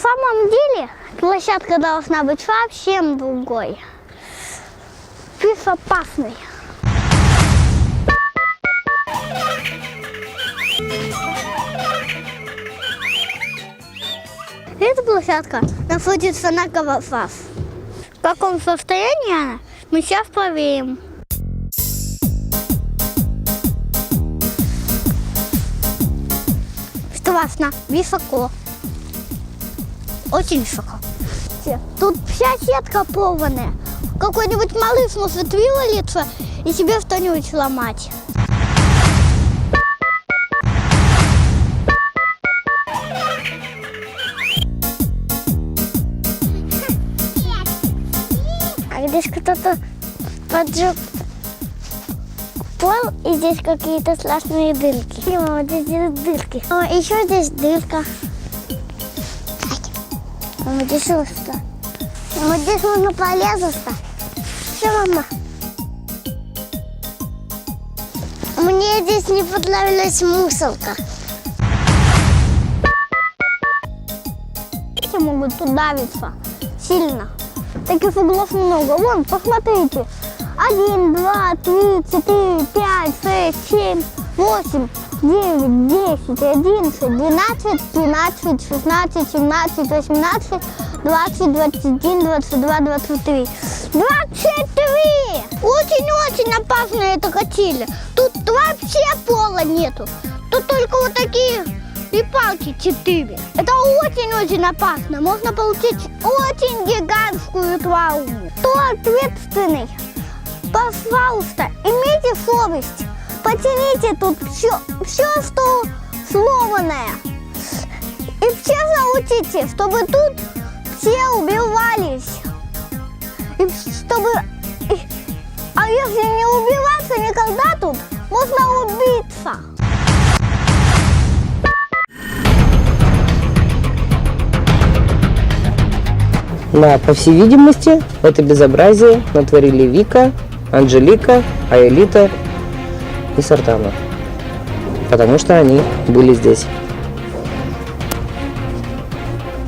самом деле площадка должна быть вообще другой. Безопасной. Эта площадка находится на Кавказе. В каком состоянии она, мы сейчас проверим. Страшно, высоко. Очень высоко. Тут вся сетка порванная. Какой-нибудь малыш может вывалиться и себе что-нибудь сломать. А здесь кто-то поджег пол, и здесь какие-то страшные дырки. И вот здесь дырки. О, еще здесь дырка. Вот здесь что? Вот здесь можно полезать-то. Все, мама. Мне здесь не понравилась мусорка. Дети могут тут давиться сильно. Таких углов много. Вон, посмотрите. 1, 2, 3, 4, 5, 6, 7, 8, 9, 10, 11, 12, 13, 16, 17, 18, 20, 21, 22, 23. 23! Очень-очень опасная эта качеля. Тут вообще пола нету. Тут только вот такие и палки 4. Это очень-очень опасно. Можно получить очень гигантскую травму. Кто ответственный? Пожалуйста, имейте совесть. Потяните тут все, что сломанное. И все научите, чтобы тут все убивались. И чтобы... А если не убиваться никогда тут, можно убиться. Да, по всей видимости, это безобразие натворили Вика, Анжелика, Аэлита и Сартана. Потому что они были здесь.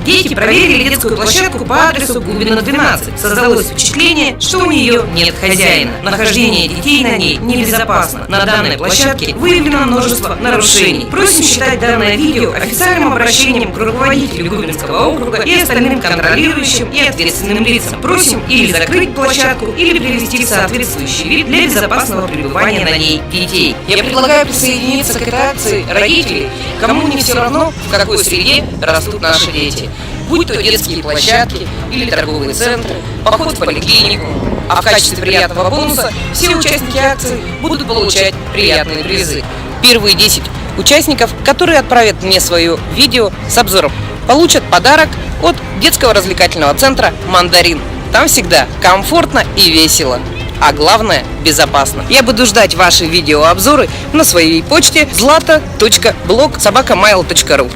Дети проверили детскую площадку по адресу Губина, 12. Создалось впечатление, что у нее нет хозяина. Нахождение детей на ней небезопасно. На данной площадке выявлено множество нарушений. Просим считать данное видео официальным обращением к руководителю Губинского округа и остальным контролирующим и ответственным лицам. Просим или закрыть площадку, или привести в соответствующий вид для безопасного пребывания на ней детей. Я предлагаю присоединиться к этой акции родителей, кому не все равно, в какой среде растут наши дети. Будь то детские площадки или торговые центры, поход в поликлинику. А в качестве приятного бонуса все участники акции будут получать приятные призы. Первые 10 участников, которые отправят мне свое видео с обзором, получат подарок от детского развлекательного центра «Мандарин». Там всегда комфортно и весело. А главное, безопасно. Я буду ждать ваши видеообзоры на своей почте zlata.blog@mail.ru.